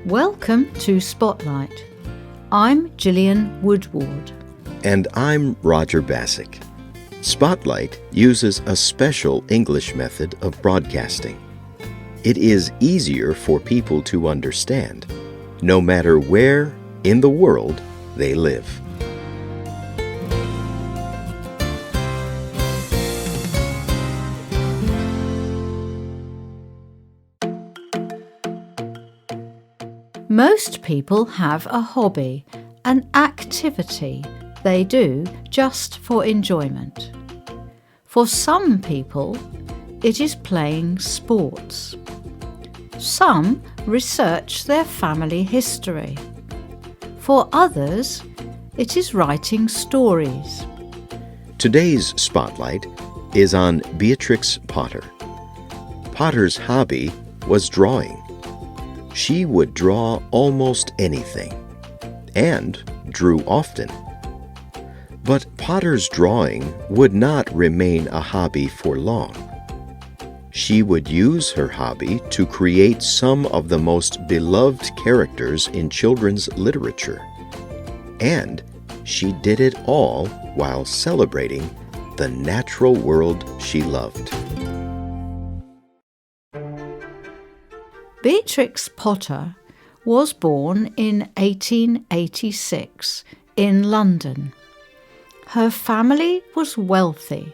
Welcome to Spotlight. I'm Gillian Woodward. And I'm Roger Basick. Spotlight uses a special English method of broadcasting. It is easier for people to understand, no matter where in the world they live. Most people have a hobby, an activity they do just for enjoyment. For some people, it is playing sports. Some research their family history. For others, it is writing stories. Today's Spotlight is on Beatrix Potter. Potter's hobby was drawing. She would draw almost anything, and drew often. But Potter's drawing would not remain a hobby for long. She would use her hobby to create some of the most beloved characters in children's literature. And she did it all while celebrating the natural world she loved. Beatrix Potter was born in 1886 in London. Her family was wealthy.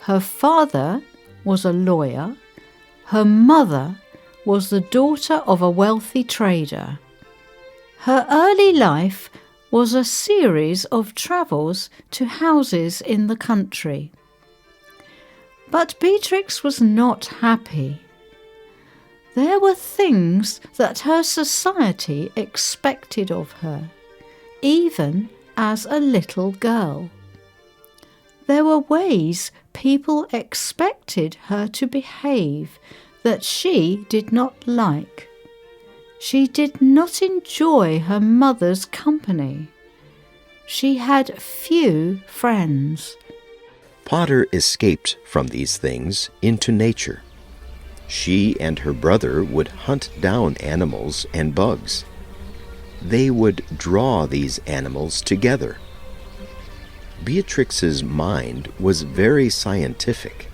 Her father was a lawyer. Her mother was the daughter of a wealthy trader. Her early life was a series of travels to houses in the country. But Beatrix was not happy. There were things that her society expected of her, even as a little girl. There were ways people expected her to behave that she did not like. She did not enjoy her mother's company. She had few friends. Potter escaped from these things into nature. She and her brother would hunt down animals and bugs. They would draw these animals together. Beatrix's mind was very scientific.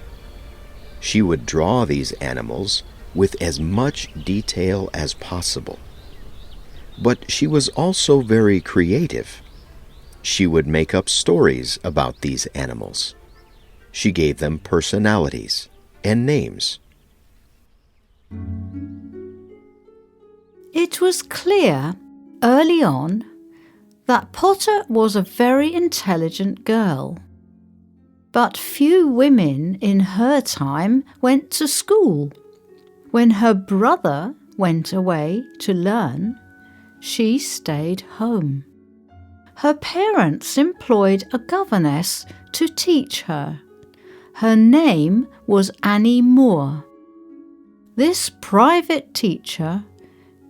She would draw these animals with as much detail as possible. But she was also very creative. She would make up stories about these animals. She gave them personalities and names. It was clear early on that Potter was a very intelligent girl. But few women in her time went to school. When her brother went away to learn, she stayed home. Her parents employed a governess to teach her. Her name was Annie Moore. This private teacher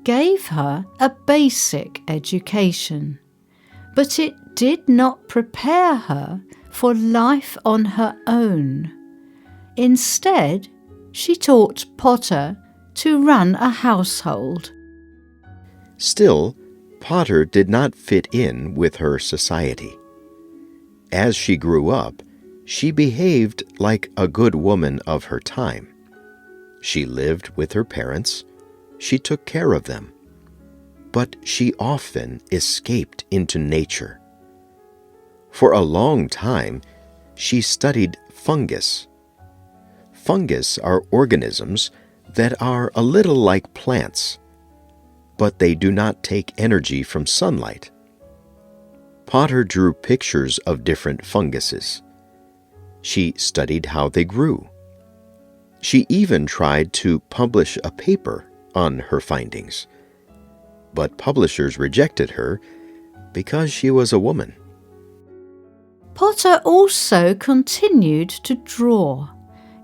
gave her a basic education, but it did not prepare her for life on her own. Instead, she taught Potter to run a household. Still, Potter did not fit in with her society. As she grew up, she behaved like a good woman of her time. She lived with her parents. She took care of them. But she often escaped into nature. For a long time, she studied fungus. Fungus are organisms that are a little like plants, but they do not take energy from sunlight. Potter drew pictures of different funguses. She studied how they grew. She even tried to publish a paper on her findings. But publishers rejected her because she was a woman. Potter also continued to draw.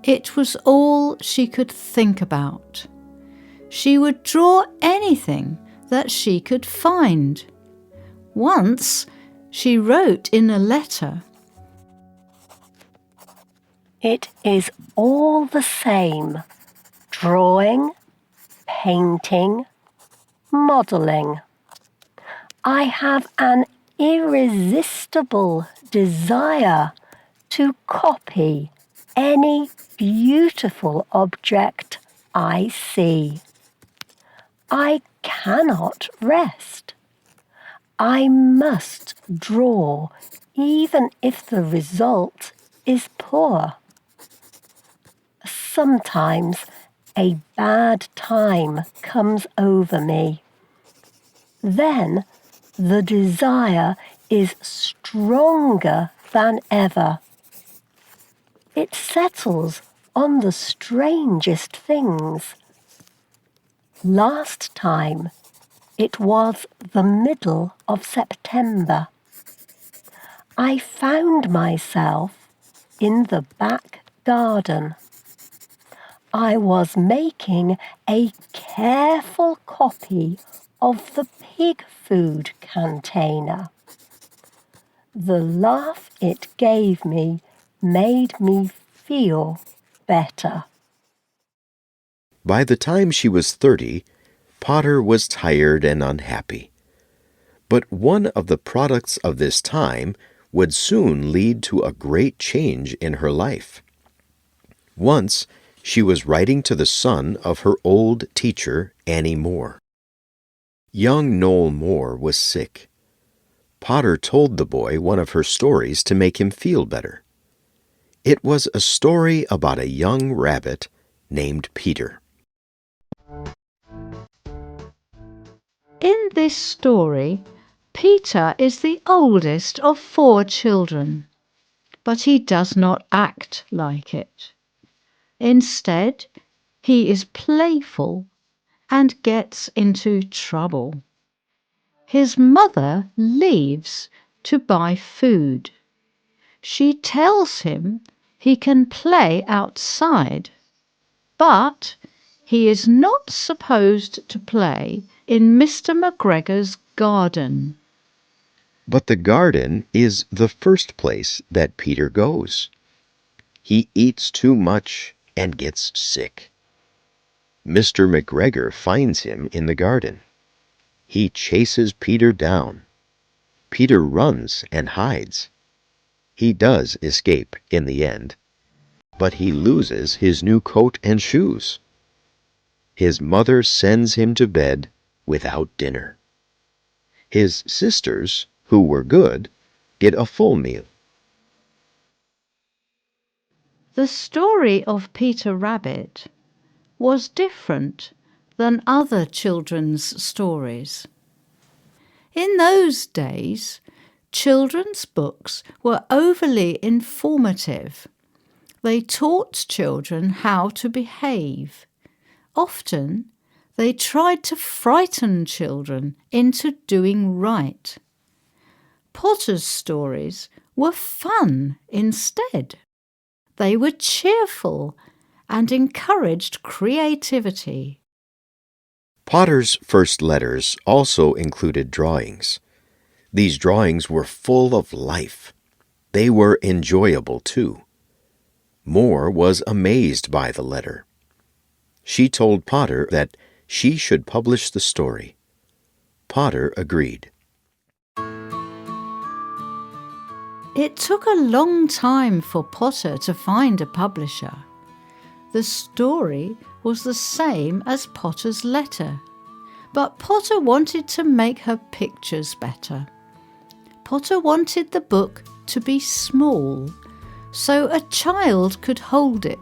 It was all she could think about. She would draw anything that she could find. Once, she wrote in a letter, "It is all the same. Drawing, painting, modelling. I have an irresistible desire to copy any beautiful object I see. I cannot rest. I must draw even if the result is poor. Sometimes a bad time comes over me. Then the desire is stronger than ever. It settles on the strangest things. Last time, it was the middle of September. I found myself in the back garden. I was making a careful copy of the pig food container. The laugh it gave me made me feel better. By the time she was 30, Potter was tired and unhappy. But one of the products of this time would soon lead to a great change in her life. Once, she was writing to the son of her old teacher, Annie Moore. Young Noel Moore was sick. Potter told the boy one of her stories to make him feel better. It was a story about a young rabbit named Peter. In this story, Peter is the oldest of 4 children, but he does not act like it. Instead, he is playful and gets into trouble. His mother leaves to buy food. She tells him he can play outside, but he is not supposed to play in Mr. McGregor's garden. But the garden is the first place that Peter goes. He eats too much and gets sick. Mr. McGregor finds him in the garden. He chases Peter down. Peter runs and hides. He does escape in the end, but he loses his new coat and shoes. His mother sends him to bed without dinner. His sisters, who were good, get a full meal. The story of Peter Rabbit was different than other children's stories. In those days, children's books were overly informative. They taught children how to behave. Often, they tried to frighten children into doing right. Potter's stories were fun instead. They were cheerful and encouraged creativity. Potter's first letters also included drawings. These drawings were full of life. They were enjoyable too. Moore was amazed by the letter. She told Potter that she should publish the story. Potter agreed. It took a long time for Potter to find a publisher. The story was the same as Potter's letter, but Potter wanted to make her pictures better. Potter wanted the book to be small, so a child could hold it.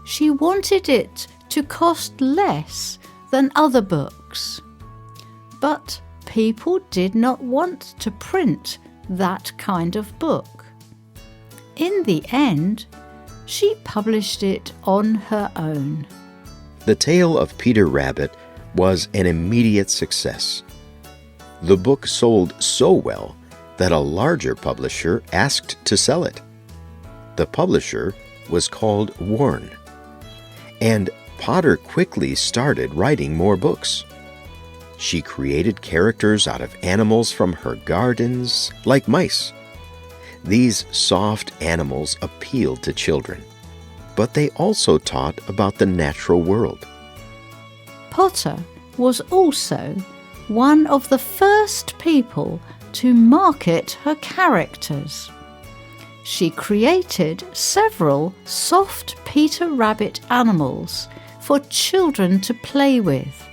She wanted it to cost less than other books, but people did not want to print that kind of book. In the end, she published it on her own. The Tale of Peter Rabbit was an immediate success. The book sold so well that a larger publisher asked to sell it. The publisher was called Warren, and Potter quickly started writing more books. She created characters out of animals from her gardens, like mice. These soft animals appealed to children, but they also taught about the natural world. Potter was also one of the first people to market her characters. She created several soft Peter Rabbit animals for children to play with.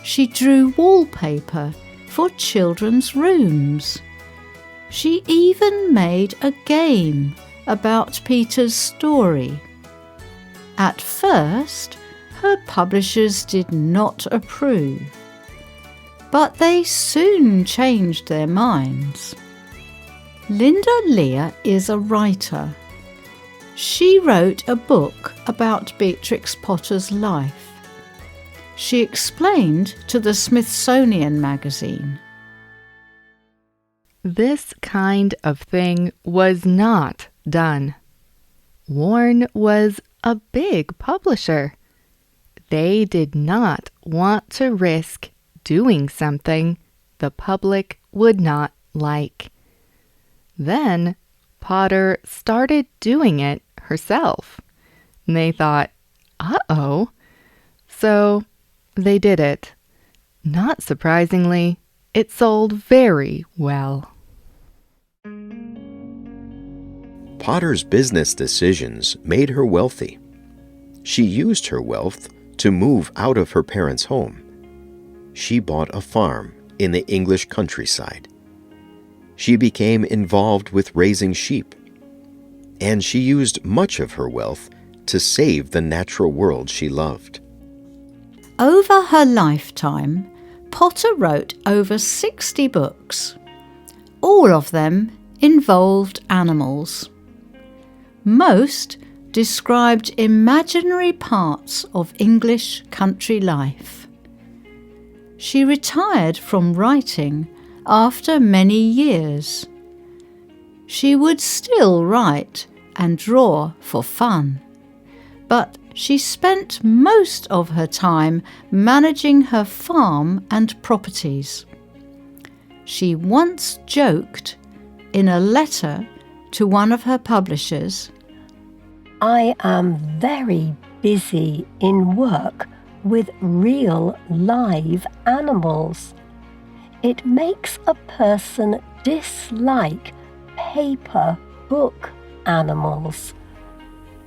She drew wallpaper for children's rooms. She even made a game about Peter's story. At first, her publishers did not approve, but they soon changed their minds. Linda Lear is a writer. She wrote a book about Beatrix Potter's life. She explained to the Smithsonian magazine, "This kind of thing was not done. Warren was a big publisher. They did not want to risk doing something the public would not like. Then Potter started doing it herself. They thought, uh-oh. So they did it. Not surprisingly, it sold very well." Potter's business decisions made her wealthy. She used her wealth to move out of her parents' home. She bought a farm in the English countryside. She became involved with raising sheep, and she used much of her wealth to save the natural world she loved. Over her lifetime, Potter wrote over 60 books. All of them involved animals. Most described imaginary parts of English country life. She retired from writing after many years. She would still write and draw for fun, but she spent most of her time managing her farm and properties. She once joked in a letter to one of her publishers, I am very busy in work with real live animals. It makes a person dislike paper book animals.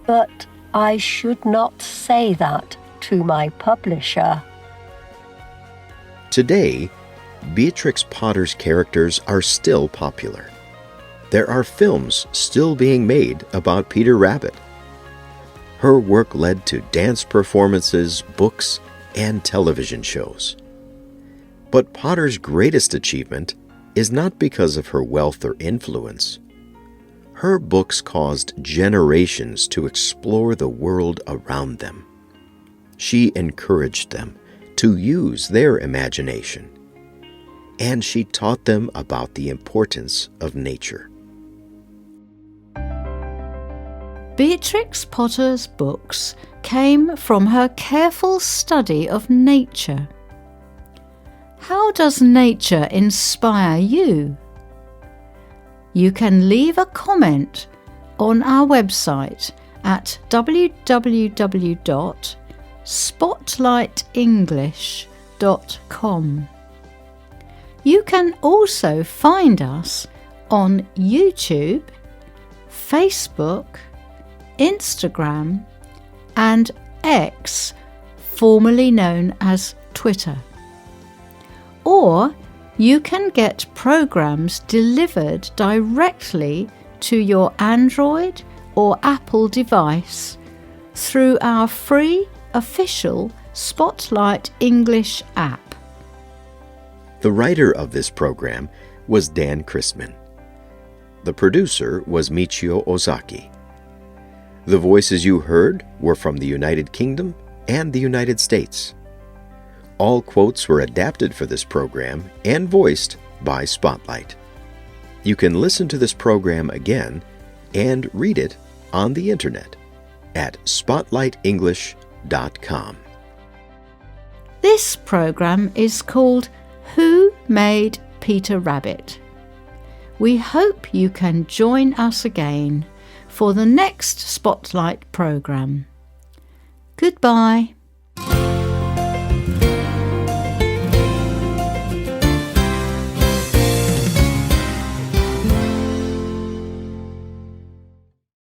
But I should not say that to my publisher. Today, Beatrix Potter's characters are still popular. There are films still being made about Peter Rabbit. Her work led to dance performances, books, and television shows. But Potter's greatest achievement is not because of her wealth or influence. Her books caused generations to explore the world around them. She encouraged them to use their imagination, and she taught them about the importance of nature. Beatrix Potter's books came from her careful study of nature. How does nature inspire you? You can leave a comment on our website at www.spotlightenglish.com. You can also find us on YouTube, Facebook, Instagram, and X, formerly known as Twitter. Or you can get programs delivered directly to your Android or Apple device through our free official Spotlight English app. The writer of this program was Dan Chrisman. The producer was Michio Ozaki. The voices you heard were from the United Kingdom and the United States. All quotes were adapted for this program and voiced by Spotlight. You can listen to this program again and read it on the internet at spotlightenglish.com. This program is called Who Made Peter Rabbit? We hope you can join us again for the next Spotlight program. Goodbye.